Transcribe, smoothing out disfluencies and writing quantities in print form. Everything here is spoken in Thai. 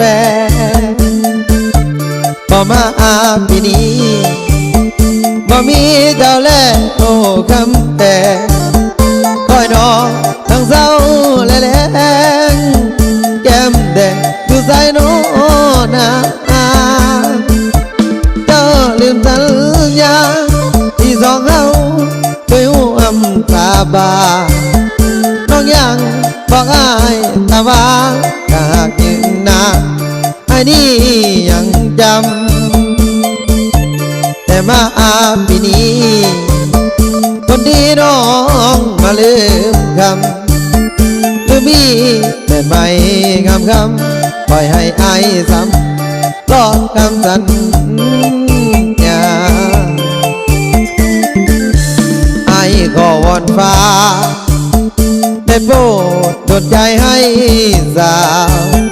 แปรพอมาปีนี้บ่มีเจ้าแลโอ้คำแต่คอยนอทั้งเศร้าและแรงแก้มแดงอยู่ใส่โนนาเจ้าลืมสัญญาที่สองเฮาเคยห่วมตาบาน้องยังบอกอ้ายตาว่าหากยืนนานไอ้นี่ยังจำแต่มาปีนี้คนดีน้องมาลืมคำลืมมีแต่ไม่งามคำปล่อยให้อายซ้ำรอคำสัญญาอายขอวอนฟ้าได้โปรดดลใจให้สาว